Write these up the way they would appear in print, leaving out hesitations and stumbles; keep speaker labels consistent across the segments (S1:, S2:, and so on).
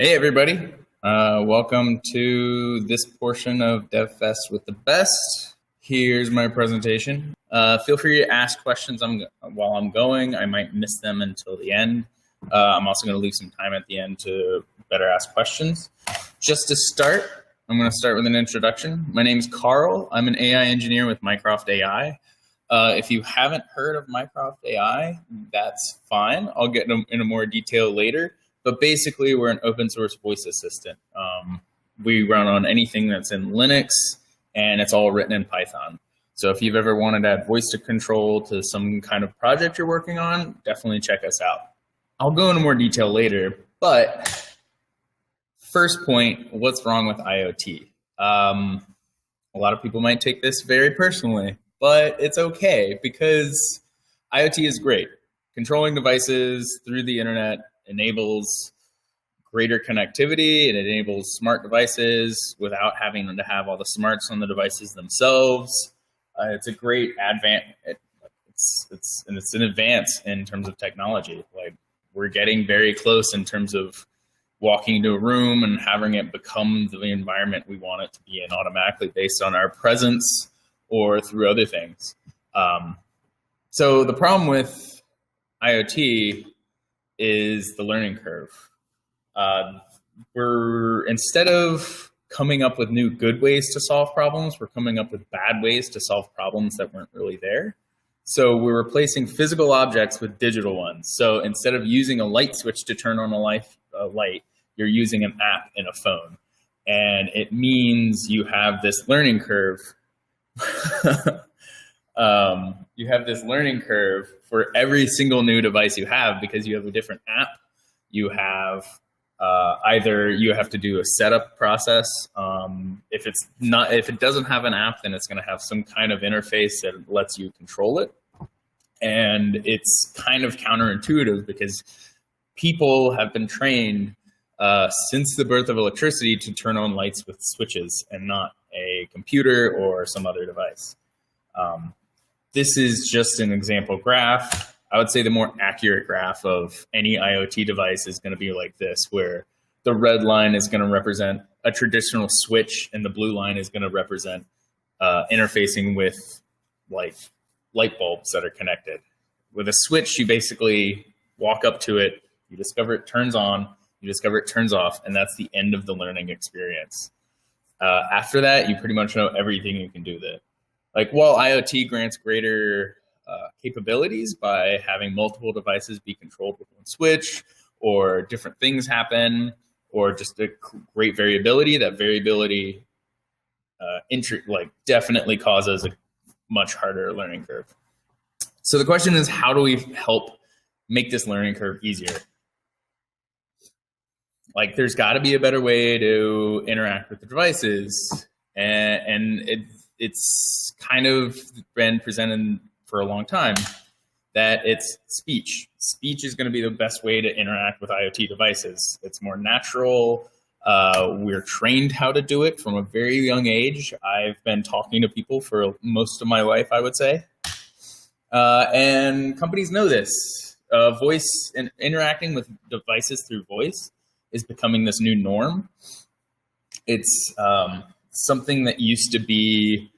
S1: Hey everybody, welcome to this portion of DevFest with the best. Here's my presentation. Feel free to ask questions while I'm going. I might miss them until the end. I'm also going to leave some time at the end to better ask questions. Just to start, I'm going to start with an introduction. My name is Karl. I'm an AI engineer with Mycroft AI. If you haven't heard of Mycroft AI, that's fine. I'll get into more detail later. But basically, we're an open source voice assistant. We run on anything that's in Linux, and it's all written in Python. So if you've ever wanted to add voice to control to some kind of project you're working on, definitely check us out. I'll go into more detail later, but first point, what's wrong with IoT? A lot of people might take this very personally, but it's okay because IoT is great. Controlling devices through the internet enables greater connectivity. It enables smart devices without having to have all the smarts on the devices themselves. It's a great it's an advance in terms of technology. Like, we're getting very close in terms of walking into a room and having it become the environment we want it to be in automatically based on our presence or through other things. So the problem with IoT is the learning curve. Instead of coming up with new good ways to solve problems, we're coming up with bad ways to solve problems that weren't really there. So we're replacing physical objects with digital ones. So instead of using a light switch to turn on a light, you're using an app in a phone. And it means you have this learning curve. You have this learning curve for every single new device you have because you have a different app. You have either you have to do a setup process. If it doesn't have an app, then it's going to have some kind of interface that lets you control it. And it's kind of counterintuitive because people have been trained since the birth of electricity to turn on lights with switches and not a computer or some other device. This is just an example graph. I would say the more accurate graph of any IoT device is going to be like this, where the red line is going to represent a traditional switch and the blue line is going to represent interfacing with like light bulbs that are connected. With a switch, you basically walk up to it, you discover it turns on, you discover it turns off, and that's the end of the learning experience. After that, you pretty much know everything you can do with it. Like, while IoT grants greater capabilities by having multiple devices be controlled with one switch, or different things happen, or just a great variability, that variability definitely causes a much harder learning curve. So the question is, how do we help make this learning curve easier? Like, there's got to be a better way to interact with the devices, and it's kind of been presented for a long time that it's speech. Speech is going to be the best way to interact with IoT devices. It's more natural. We're trained how to do it from a very young age. I've been talking to people for most of my life, I would say. And companies know this. Voice and interacting with devices through voice is becoming this new norm. It's something that used to be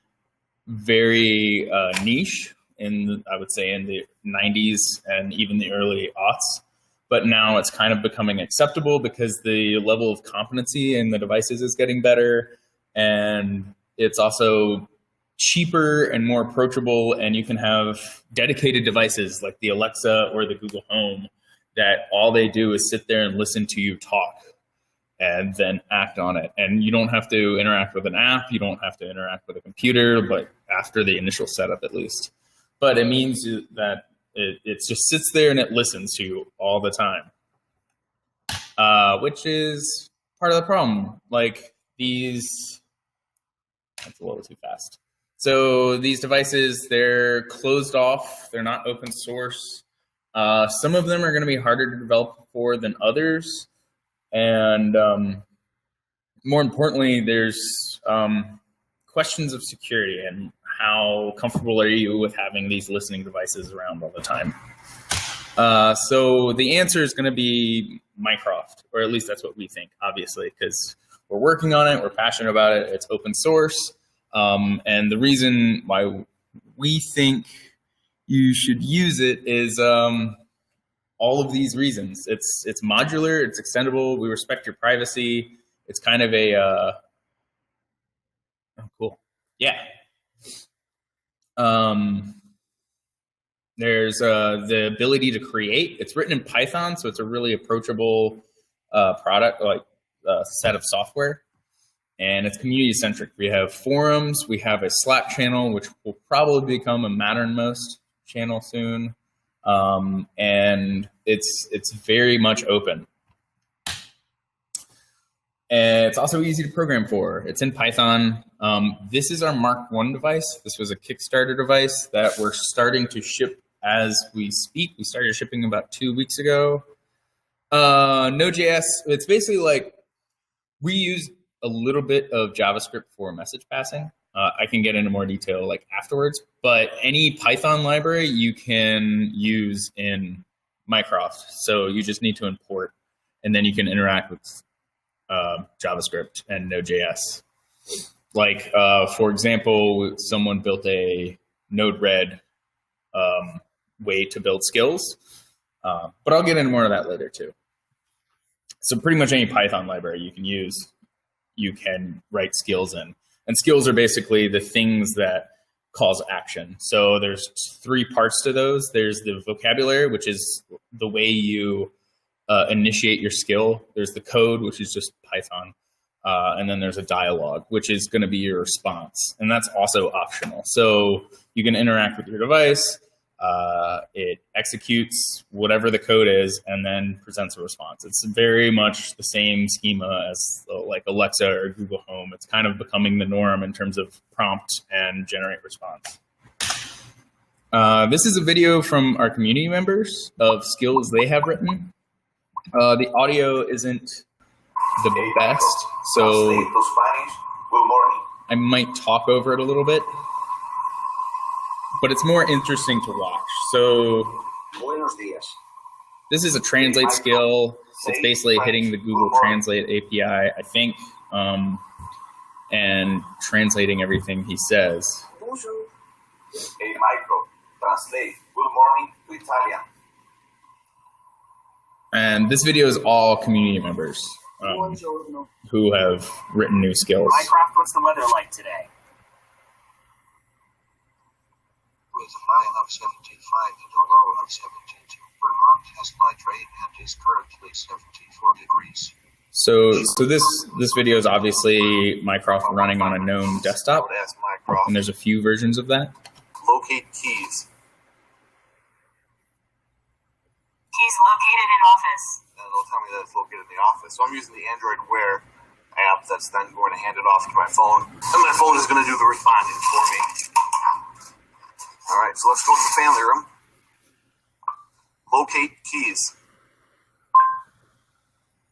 S1: very niche I would say in the 90s and even the early aughts, but now it's kind of becoming acceptable because the level of competency in the devices is getting better, and it's also cheaper and more approachable, and you can have dedicated devices like the Alexa or the Google Home that all they do is sit there and listen to you talk and then act on it. And you don't have to interact with an app. You don't have to interact with a computer, but after the initial setup at least. But it means that it just sits there and it listens to you all the time, which is part of the problem. Like, that's a little too fast. So these devices, they're closed off. They're not open source. Some of them are going to be harder to develop for than others. And more importantly, there's questions of security and how comfortable are you with having these listening devices around all the time. So the answer is going to be Mycroft, or at least that's what we think, obviously, because we're working on it, we're passionate about it, it's open source. And the reason why we think you should use it is all of these reasons. It's modular, it's extendable, we respect your privacy. It's kind of a oh, cool. Yeah. There's the ability to create. It's written in Python, so it's a really approachable product, like set of software. And it's community centric. We have forums, we have a Slack channel, which will probably become a Mattermost channel soon. And it's very much open. And it's also easy to program for. It's in Python. This is our Mark 1 device. This was a Kickstarter device that we're starting to ship as we speak. We started shipping about 2 weeks ago. Node.js, it's basically like we use a little bit of JavaScript for message passing. I can get into more detail like afterwards, but any Python library you can use in Mycroft. So you just need to import, and then you can interact with JavaScript and Node.js. Like, for example, someone built a Node-RED way to build skills, but I'll get into more of that later too. So pretty much any Python library you can use, you can write skills in. And skills are basically the things that cause action. So there's 3 parts to those. There's the vocabulary, which is the way you initiate your skill. There's the code, which is just Python. And then there's a dialogue, which is going to be your response. And that's also optional. So you can interact with your device. It executes whatever the code is and then presents a response. It's very much the same schema as like Alexa or Google Home. It's kind of becoming the norm in terms of prompt and generate response. This is a video from our community members of skills they have written. The audio isn't the best, so I might talk over it a little bit, but it's more interesting to watch. So this is a translate skill. It's basically hitting the Google Translate API, I think, and translating everything he says.
S2: Hey, Michael, translate good morning to Italian.
S1: And this video is all community members who have written new skills.
S3: Mycroft, what's the weather like today?
S4: With a high of 75 and a low of 72. Vermont has light rain and is currently 74 degrees.
S1: So this video is obviously Mycroft running on a known desktop, and there's a few versions of that.
S2: Locate keys.
S3: He's located in office.
S2: And it'll tell me that it's located in the office. So I'm using the Android Wear app that's then going to hand it off to my phone. And my phone is going to do the responding for me. All right, so let's go to the family room. Locate keys.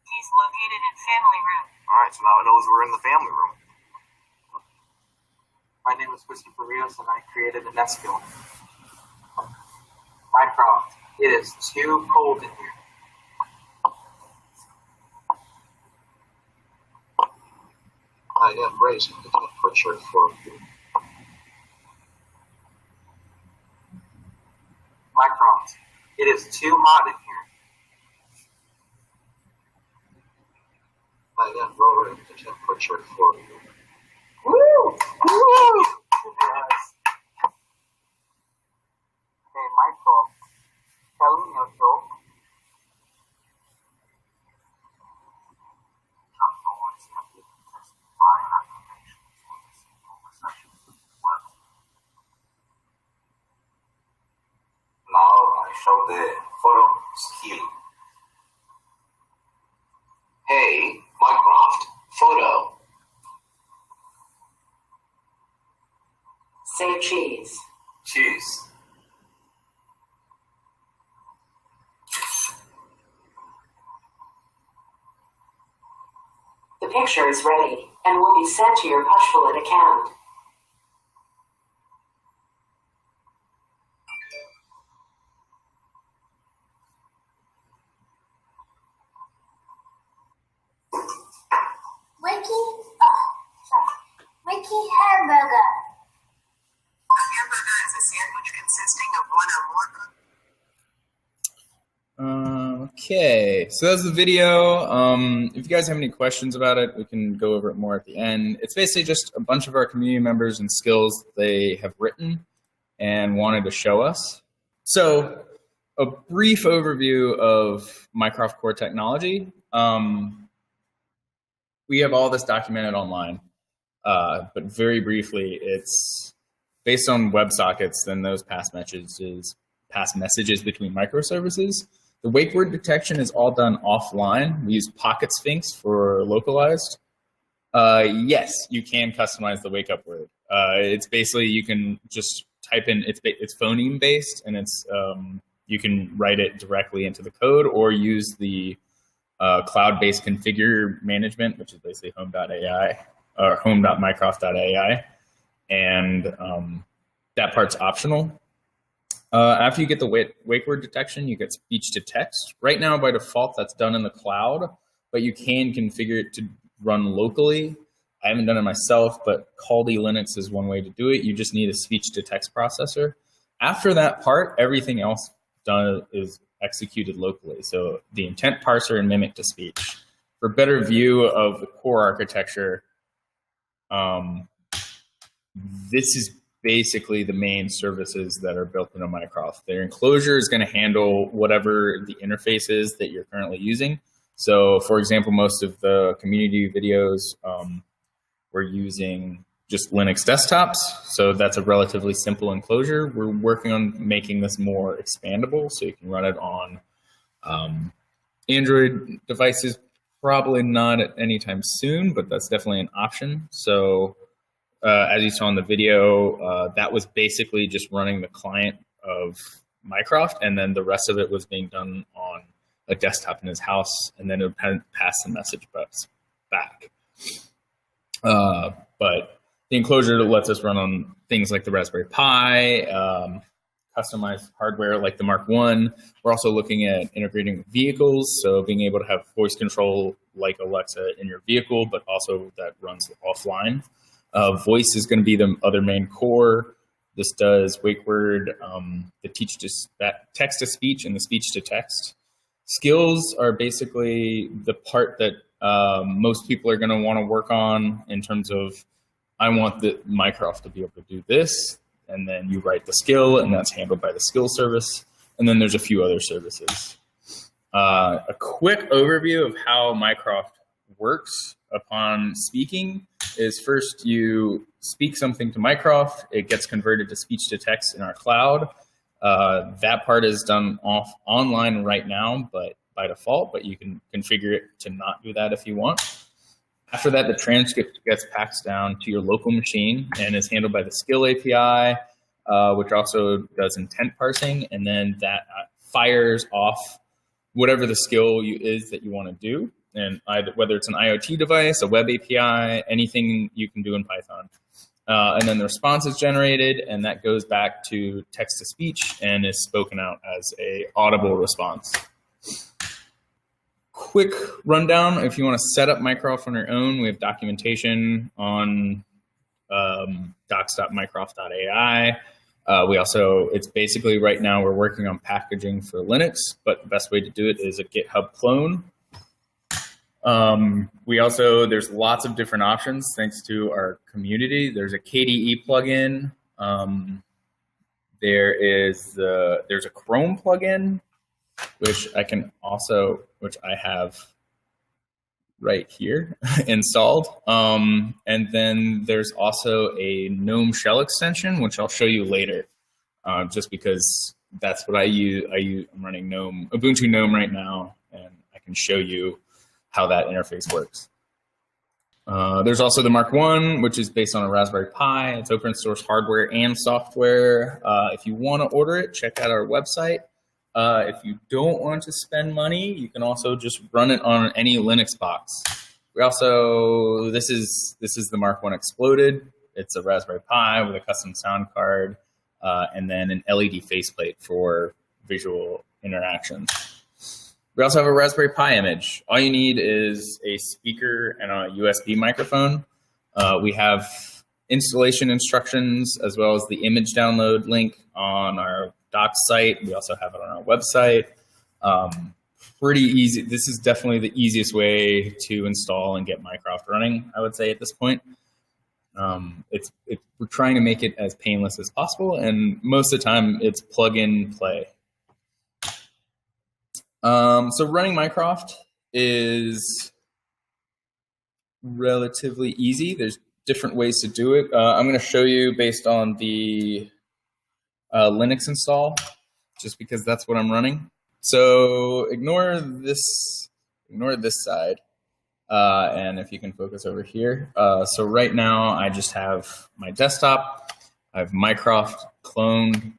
S3: He's located in family room.
S2: All right, so now it knows we're in the family room.
S3: My name is Christopher Rios, and I created a net skill. Mycroft, it is too cold in here.
S4: I am raising the temperature for you.
S3: Mycroft, it is too hot in here.
S4: I am lowering the temperature for you.
S3: Woo! Woo! Yes. Hey, Mycroft, tell me a joke.
S2: Now I show the photo skill.
S4: Hey, Mycroft, photo.
S3: Say cheese.
S2: Cheese.
S5: The picture is ready and will be sent to your Pushbullet account. hamburger.
S6: A hamburger is a sandwich consisting of one or more
S1: Okay, so that's the video. If you guys have any questions about it, we can go over it more at the end. It's basically just a bunch of our community members and skills they have written and wanted to show us. So a brief overview of Mycroft core technology. We have all this documented online, but very briefly, it's based on WebSockets, then those pass messages between microservices. The wake word detection is all done offline. We use Pocket Sphinx for localized. Yes, you can customize the wake up word. It's basically, you can just type in, it's phoneme based, and it's you can write it directly into the code or use the cloud-based configure management, which is basically home.ai or home.mycroft.ai. And that part's optional. After you get the wake word detection, you get speech to text. Right now, by default, that's done in the cloud, but you can configure it to run locally. I haven't done it myself, but Caldy Linux is one way to do it. You just need a speech to text processor. After that part, everything else done is executed locally. So the intent parser and mimic to speech. For better view of the core architecture, this is basically the main services that are built into Mycroft. Their enclosure is going to handle whatever the interface is that you're currently using. So for example, most of the community videos, we're using just Linux desktops. So that's a relatively simple enclosure. We're working on making this more expandable so you can run it on Android devices. Probably not at any time soon, but that's definitely an option. So as you saw in the video, that was basically just running the client of Mycroft, and then the rest of it was being done on a desktop in his house, and then it would pass the message bus back. But the enclosure lets us run on things like the Raspberry Pi, customized hardware like the Mark I. We're also looking at integrating with vehicles, so being able to have voice control like Alexa in your vehicle, but also that runs offline. Voice is going to be the other main core. This does wake word, the text to speech, and the speech to text. Skills are basically the part that most people are going to want to work on in terms of, I want the Mycroft to be able to do this, and then you write the skill, and that's handled by the skill service. And then there's a few other services. A quick overview of how Mycroft works upon speaking is first you speak something to Mycroft, it gets converted to speech to text in our cloud. That part is done online right now, but by default, but you can configure it to not do that if you want. After that, the transcript gets passed down to your local machine and is handled by the skill API, which also does intent parsing, and then that fires off whatever the skill is that you want to do. And whether it's an IoT device, a web API, anything you can do in Python. And then the response is generated, and that goes back to text to speech and is spoken out as a audible response. Quick rundown, if you want to set up Mycroft on your own, we have documentation on docs.mycroft.ai. We also, it's basically right now we're working on packaging for Linux, but the best way to do it is a GitHub clone. There's lots of different options thanks to our community. There's a KDE plugin. There's a Chrome plugin, which I have right here installed. And then there's also a GNOME shell extension, which I'll show you later, just because that's what I use. I'm running Ubuntu GNOME right now, and I can show you how that interface works. There's also the Mark I, which is based on a Raspberry Pi. It's open source hardware and software. If you want to order it, check out our website. If you don't want to spend money, you can also just run it on any Linux box. We also, this is the Mark I Exploded. It's a Raspberry Pi with a custom sound card, and then an LED faceplate for visual interactions. We also have a Raspberry Pi image. All you need is a speaker and a USB microphone. We have installation instructions as well as the image download link on our docs site. We also have it on our website. Pretty easy. This is definitely the easiest way to install and get Mycroft running, I would say at this point. We're trying to make it as painless as possible, and most of the time it's plug in play. So running Mycroft is relatively easy. There's different ways to do it. I'm going to show you based on the Linux install, just because that's what I'm running. So ignore this side. And if you can focus over here. So right now I just have my desktop. I have Mycroft cloned.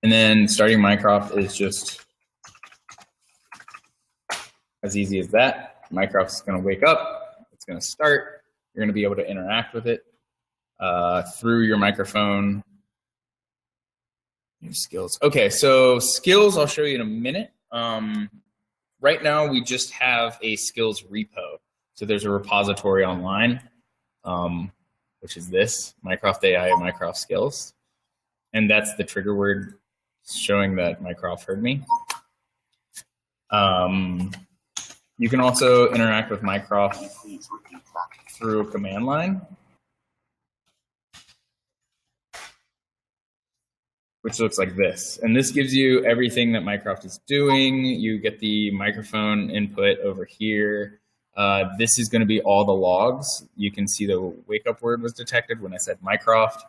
S1: And then starting Mycroft is just as easy as that. Mycroft's going to wake up. It's going to start. You're going to be able to interact with it through your microphone. New skills. Okay, so skills I'll show you in a minute. Right now we just have a skills repo. So there's a repository online, which is this, Mycroft AI and Mycroft skills. And that's the trigger word showing that Mycroft heard me. You can also interact with Mycroft through a command line, which looks like this. And this gives you everything that Mycroft is doing. You get the microphone input over here. This is going to be all the logs. You can see the wake up word was detected when I said Mycroft.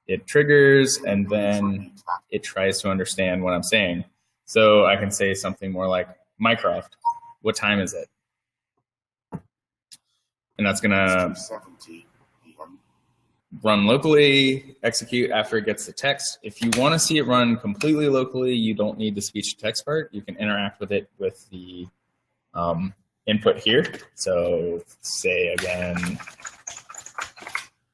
S1: It triggers, and then it tries to understand what I'm saying. So I can say something more like, Mycroft, what time is it? And that's going to run locally, execute after it gets the text. If you want to see it run completely locally, you don't need the speech to text part. You can interact with it with the input here. So say again,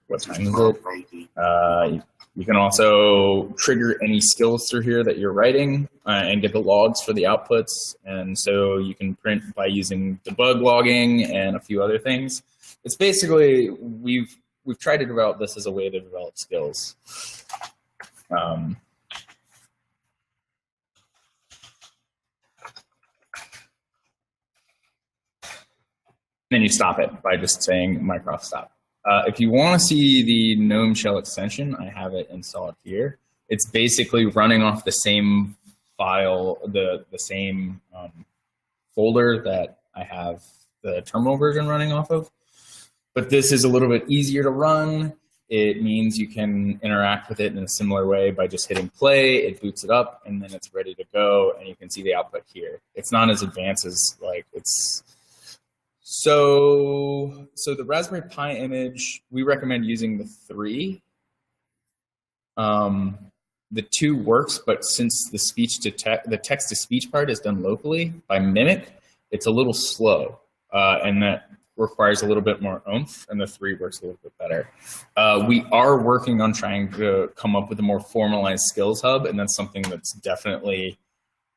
S1: what time is it? You can also trigger any skills through here that you're writing and get the logs for the outputs. And so you can print by using debug logging and a few other things. It's basically, we've tried to develop this as a way to develop skills. Then you stop it by just saying Mycroft stop. If you want to see the GNOME shell extension, I have it installed here. It's basically running off the same file, the same folder that I have the terminal version running off of. But this is a little bit easier to run. It means you can interact with it in a similar way by just hitting play. It boots it up, and then it's ready to go, and you can see the output here. It's not as advanced as like it's. So the Raspberry Pi image, we recommend using the 3. The 2 works, but since the text to speech part is done locally by Mimic, it's a little slow, and that requires a little bit more oomph, and the 3 works a little bit better. We are working on trying to come up with a more formalized skills hub, and that's something that's definitely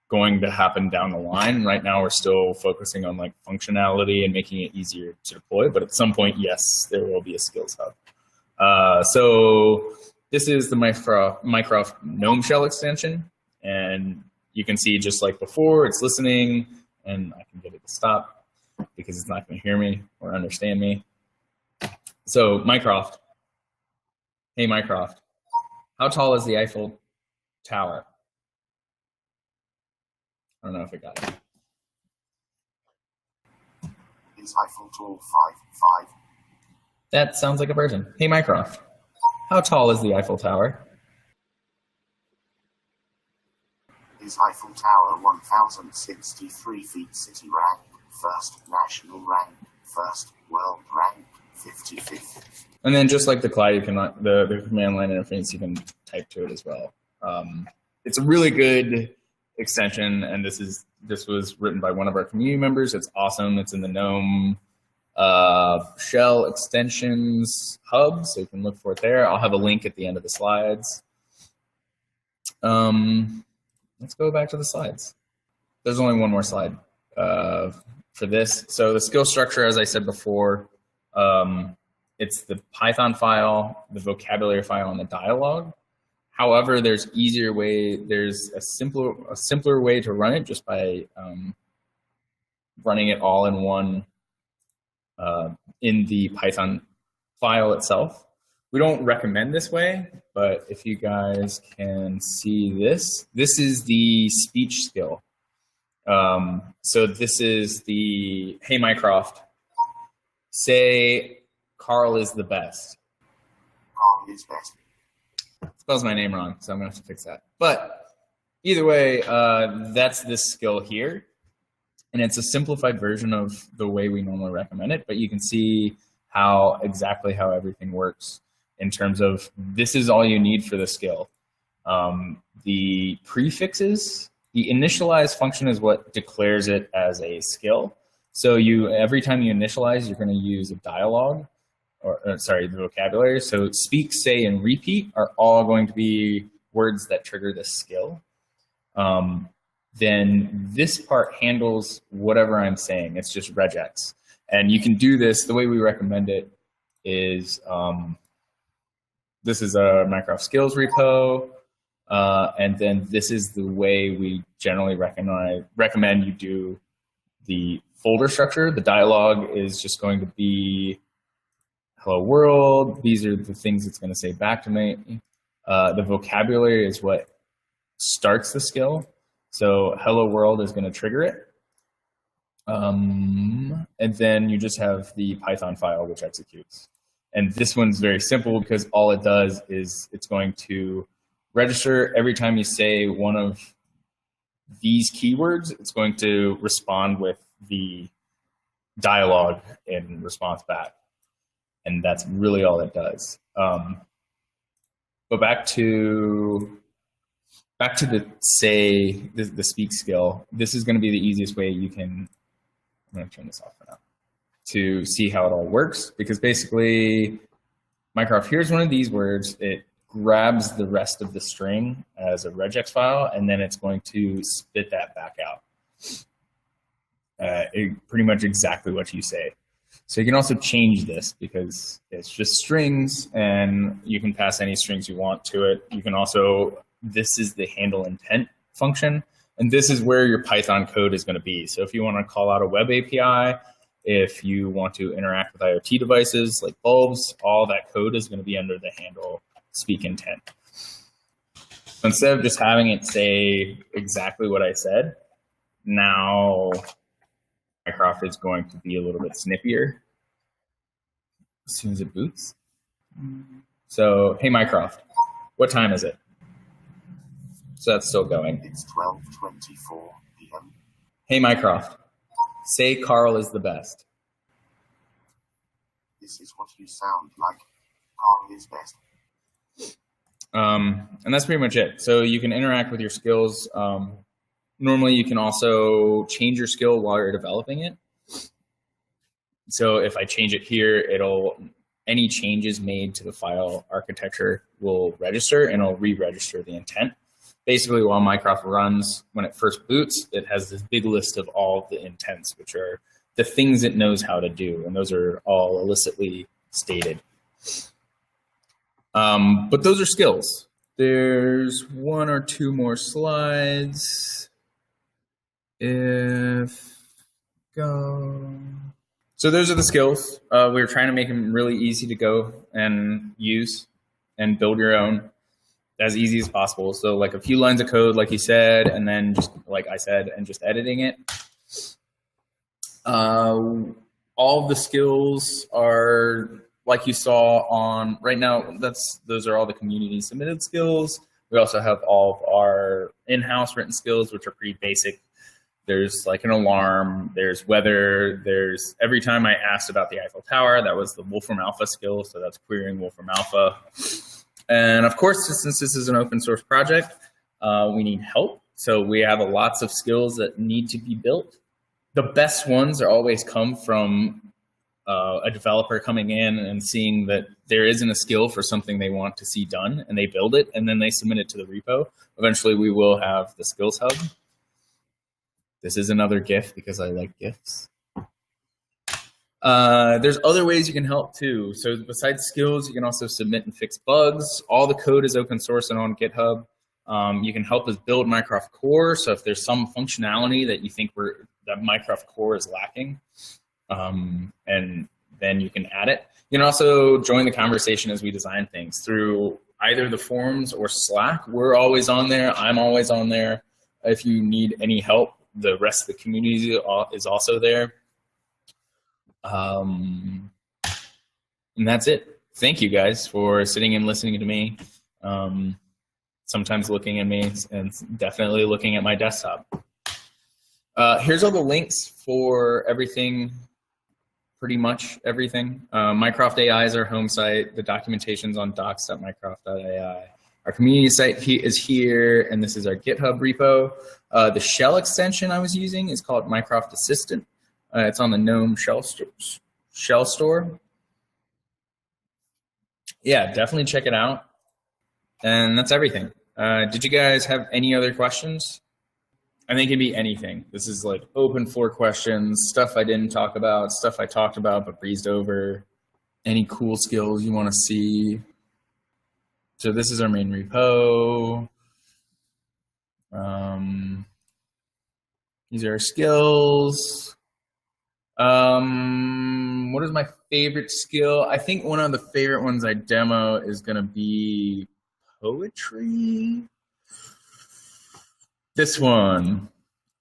S1: going to happen down the line. Right now, we're still focusing on like functionality and making it easier to deploy, but at some point, yes, there will be a skills hub. So this is the Mycroft GNOME shell extension, and you can see just like before, it's listening, and I can get it to stop because it's not going to hear me or understand me. So Mycroft, hey Mycroft, how tall is the Eiffel Tower? I don't know if it got it.
S4: Is Eiffel tall 5'5"?
S1: That sounds like a person. Hey Mycroft, how tall is the Eiffel Tower?
S4: Is Eiffel Tower 1,063 feet, city rank, first national rank, first world rank, 55th.
S1: And then just like the cloud, you can the command line interface, you can type to it as well. It's a really good extension, and this was written by one of our community members. It's awesome. It's in the GNOME shell extensions hub, so you can look for it there. I'll have a link at the end of the slides. let's go back to the slides. There's only one more slide for this. So the skill structure, as I said before, it's the Python file, the vocabulary file, and the dialogue. However, there's a simpler way to run it just by running it all in one in the Python file itself. We don't recommend this way, but if you guys can see this is the speech skill. So this is the, hey Mycroft, say Karl is the best.
S4: Karl is best.
S1: Spells my name wrong, so I'm gonna have to fix that. But either way, that's this skill here. And it's a simplified version of the way we normally recommend it, but you can see exactly how everything works in terms of this is all you need for the skill. The prefixes, the initialize function is what declares it as a skill. So every time you initialize, you're going to use a dialogue, the vocabulary. So speak, say, and repeat are all going to be words that trigger this skill. Then this part handles whatever I'm saying. It's just regex. And you can do this, the way we recommend it is, this is a Mycroft skills repo. And then this is the way we generally recommend you do the folder structure. The dialogue is just going to be hello world. These are the things it's going to say back to me. The vocabulary is what starts the skill. So hello world is going to trigger it. And then you just have the Python file which executes. And this one's very simple because all it does is it's going to register every time you say one of these keywords, it's going to respond with the dialogue in response back. And that's really all it does. But back to the the speak skill. This is going to be the easiest way you can, I'm going to turn this off for now, to see how it all works. Because basically, Mycroft, here's one of these words. It grabs the rest of the string as a regex file, and then it's going to spit that back out. Pretty much exactly what you say. So you can also change this because it's just strings, and you can pass any strings you want to it. You can also, this is the handle intent function, and this is where your Python code is going to be. So if you want to call out a web API, if you want to interact with IoT devices like bulbs, all that code is going to be under the handle speak intent. So instead of just having it say exactly what I said, now Mycroft is going to be a little bit snippier as soon as it boots. So, hey Mycroft, what time is it? So that's still going.
S4: It's 12:24 p.m.
S1: Hey Mycroft, say Karl is the best.
S4: This is what you sound like. Karl is best.
S1: And that's pretty much it. So you can interact with your skills. Normally you can also change your skill while you're developing it. So if I change it here, any changes made to the file architecture will register, and it'll re-register the intent. Basically, while Mycroft runs, when it first boots, it has this big list of all of the intents, which are the things it knows how to do, and those are all illicitly stated. But those are skills. There's one or two more slides. So those are the skills. We're trying to make them really easy to go and use and build your own as easy as possible. So like a few lines of code, like you said, and then just like I said, and just editing it. All of the skills are like you saw on right now. Those are all the community submitted skills. We also have all of our in-house written skills, which are pretty basic. There's like an alarm, there's weather, there's every time I asked about the Eiffel Tower, that was the Wolfram Alpha skill. So that's querying Wolfram Alpha. And of course, since this is an open source project, we need help. So we have lots of skills that need to be built. The best ones are always come from a developer coming in and seeing that there isn't a skill for something they want to see done, and they build it, and then they submit it to the repo. Eventually, we will have the Skills Hub. This is another GIF because I like GIFs. There's other ways you can help too. So besides skills, you can also submit and fix bugs. All the code is open source and on GitHub. You can help us build Mycroft Core. So if there's some functionality that you think that Mycroft Core is lacking, and then you can add it. You can also join the conversation as we design things through either the forums or Slack. We're always on there. I'm always on there. If you need any help, the rest of the community is also there. And that's it. Thank you guys for sitting and listening to me. Sometimes looking at me and definitely looking at my desktop. Here's all the links for everything, pretty much everything. Mycroft AI is our home site. The documentation's on docs.mycroft.ai. Our community site is here, and this is our GitHub repo. The shell extension I was using is called Mycroft Assistant. It's on the GNOME shell store. Yeah, definitely check it out. And that's everything. Did you guys have any other questions? I think it can be anything. This is like open floor questions, stuff I didn't talk about, stuff I talked about but breezed over. Any cool skills you want to see. So this is our main repo. These are our skills. What is my favorite skill? I think one of the favorite ones I demo is going to be poetry. This one.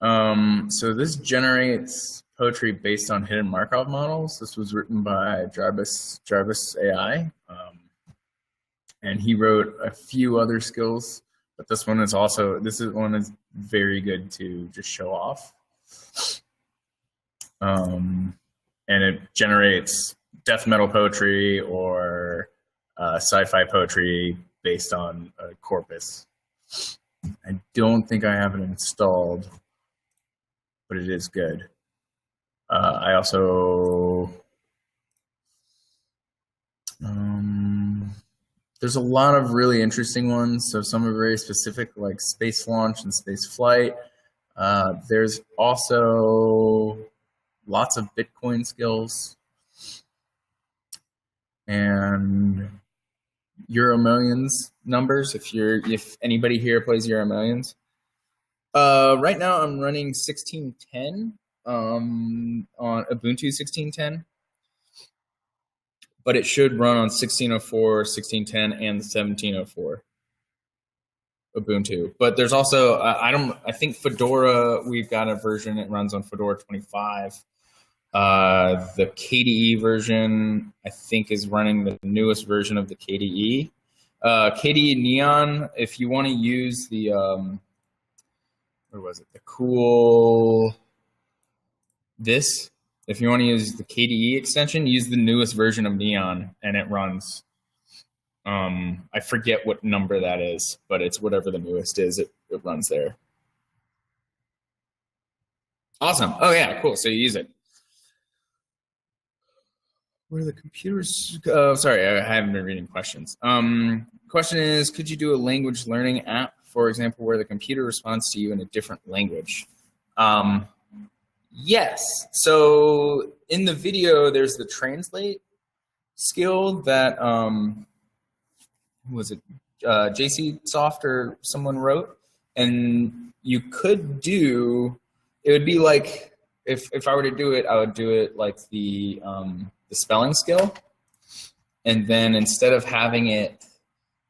S1: So this generates poetry based on hidden Markov models. This was written by Jarvis AI. And he wrote a few other skills, but this one is very good to just show off. And it generates death metal poetry or sci-fi poetry based on a corpus. I don't think I have it installed, but it is good. I also, there's a lot of really interesting ones. So some are very specific, like space launch and space flight. There's also lots of Bitcoin skills and Euro Millions numbers. If anybody here plays Euro Millions, right now I'm running 1610 on Ubuntu 1610, but it should run on 1604, 1610, and 1704 Ubuntu. But there's also I think Fedora. We've got a version that runs on Fedora 25. The KDE version, I think, is running the newest version of the KDE. KDE Neon, if you want to use the, if you want to use the KDE extension, use the newest version of Neon, and it runs. I forget what number that is, but it's whatever the newest is, it runs there. Awesome. Oh yeah, cool. So you use it. Where are the computers? Sorry, I haven't been reading questions. Question is, could you do a language learning app, for example, where the computer responds to you in a different language? Yes. So in the video, there's the translate skill that, who was it? JC Soft or someone wrote. And you could do, it would be like, if I were to do it, I would do it like the spelling skill. And then instead of having it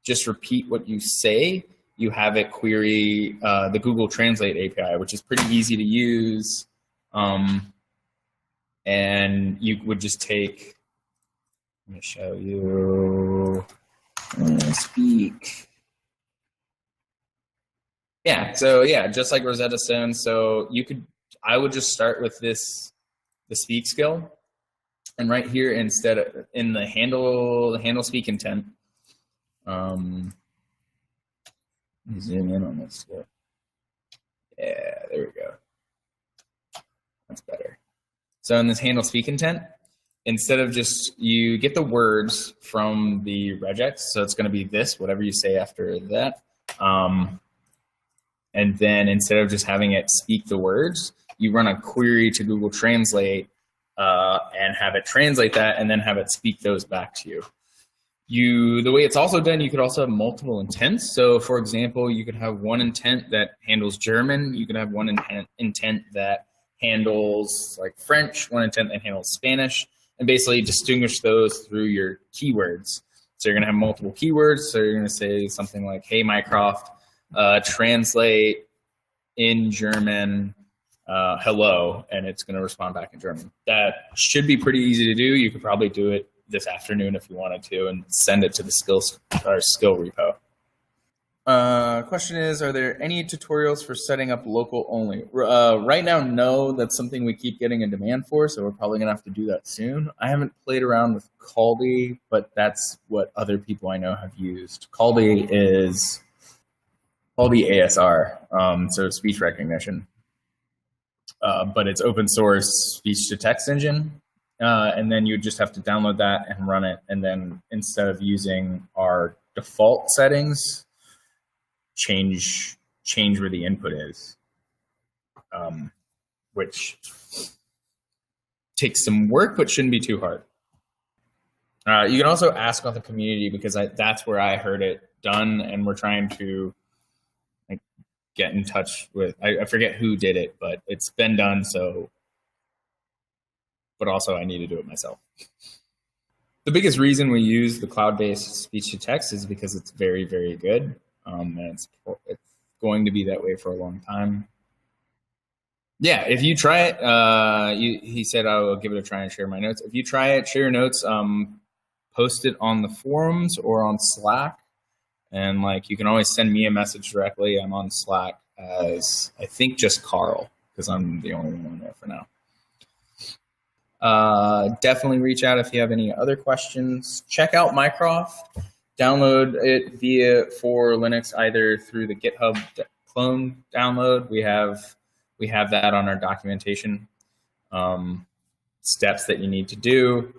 S1: just repeat what you say, you have it query the Google Translate API, which is pretty easy to use. And you would just take, let me show you, speak. Yeah, so yeah, just like Rosetta Stone. So I would just start with the speak skill. And right here, instead of in the handle speak intent, zoom in on this. Yeah, there we go. That's better. So in this handle speak intent, instead of just, you get the words from the regex. So it's going to be this, whatever you say after that. And then instead of just having it speak the words, you run a query to Google Translate and have it translate that and then have it speak those back to you. The way it's also done, you could also have multiple intents. So for example, you could have one intent that handles German. You could have one intent that handles like French, one intent that handles Spanish, and basically distinguish those through your keywords. So you're going to have multiple keywords. So you're going to say something like, hey, Mycroft, translate in German, hello, and it's going to respond back in German. That should be pretty easy to do. You could probably do it this afternoon if you wanted to and send it to the skill repo. Question is, are there any tutorials for setting up local only? Right now, no. That's something we keep getting a demand for, so we're probably going to have to do that soon. I haven't played around with Caldy, but that's what other people I know have used. Caldy is ASR, so speech recognition. But it's open source speech to text engine. And then you just have to download that and run it. And then instead of using our default settings, change where the input is, which takes some work, but shouldn't be too hard. You can also ask on the community, because that's where I heard it done, and we're trying to get in touch with, I forget who did it, but it's been done. So, but also I need to do it myself. The biggest reason we use the cloud-based speech to text is because it's very, very good. And it's going to be that way for a long time. Yeah, if you try it, he said I will give it a try and share my notes. If you try it, share your notes, post it on the forums or on Slack. And like, you can always send me a message directly. I'm on Slack as, I think, just Karl, because I'm the only one there for now. Definitely reach out if you have any other questions. Check out Mycroft. Download it for Linux, either through the GitHub clone download. We have that on our documentation. Steps that you need to do.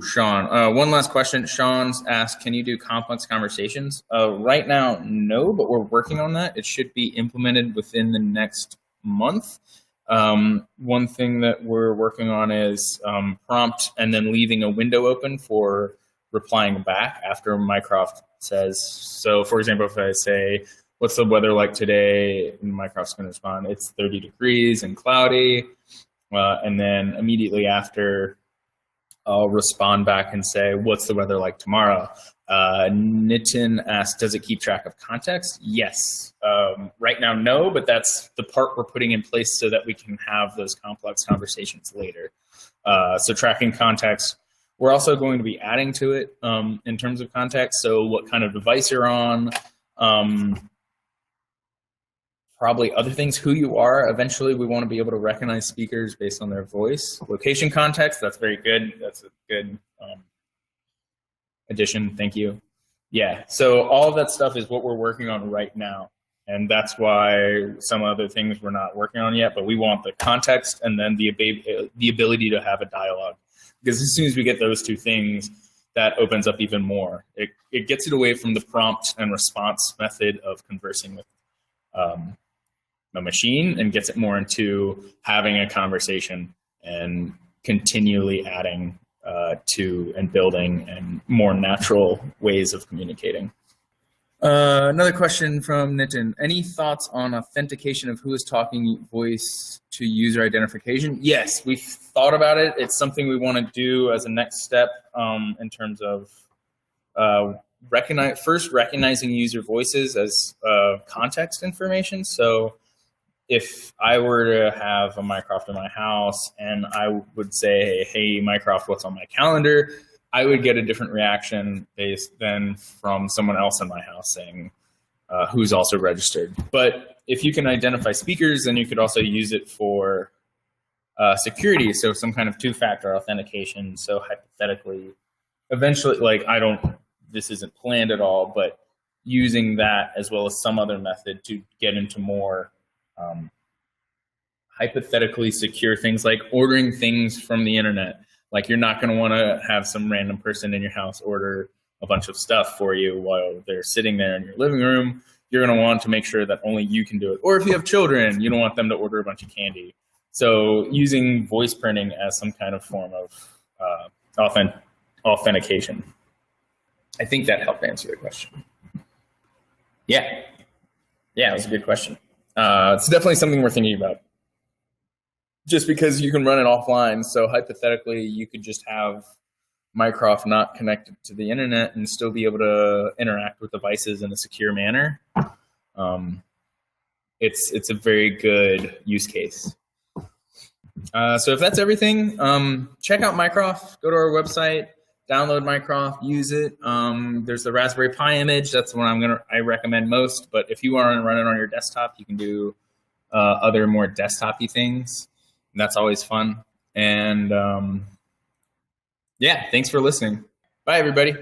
S1: Sean. One last question. Sean's asked, can you do complex conversations? Right now, no, but we're working on that. It should be implemented within the next month. One thing that we're working on is prompt and then leaving a window open for replying back after Mycroft says. So, for example, if I say, what's the weather like today? And Mycroft's going to respond, it's 30 degrees and cloudy. And then immediately after, I'll respond back and say, what's the weather like tomorrow? Nitin asked, does it keep track of context? Yes. Right now, no, but that's the part we're putting in place so that we can have those complex conversations later. So tracking context, we're also going to be adding to it in terms of context. So what kind of device you're on, probably other things, who you are. Eventually, we want to be able to recognize speakers based on their voice. Location context, that's very good. That's a good addition. Thank you. Yeah, so all of that stuff is what we're working on right now. And that's why some other things we're not working on yet, but we want the context and then the ability to have a dialogue. Because as soon as we get those two things, that opens up even more. It gets it away from the prompt and response method of conversing with a machine and gets it more into having a conversation and continually adding to and building and more natural ways of communicating. Another question from Nitin. Any thoughts on authentication of who is talking voice to user identification? Yes, we've thought about it. It's something we want to do as a next step in terms of recognizing user voices as context information. So if I were to have a Mycroft in my house and I would say, hey, Mycroft, what's on my calendar? I would get a different reaction based than from someone else in my house saying who's also registered. But if you can identify speakers, then you could also use it for security. So some kind of two-factor authentication. So hypothetically, eventually, like this isn't planned at all, but using that as well as some other method to get into more hypothetically secure things like ordering things from the internet. Like you're not going to want to have some random person in your house order a bunch of stuff for you while they're sitting there in your living room. You're going to want to make sure that only you can do it. Or if you have children, you don't want them to order a bunch of candy. So using voice printing as some kind of form of authentication. I think that helped answer the question. Yeah, it was a good question. It's definitely something we're thinking about. Just because you can run it offline, so hypothetically you could just have Mycroft not connected to the internet and still be able to interact with devices in a secure manner. It's a very good use case. So if that's everything, check out Mycroft. Go to our website, download Mycroft, use it. There's the Raspberry Pi image. That's what I recommend most. But if you want to run it on your desktop, you can do other more desktop-y things. And that's always fun. And yeah, thanks for listening. Bye, everybody.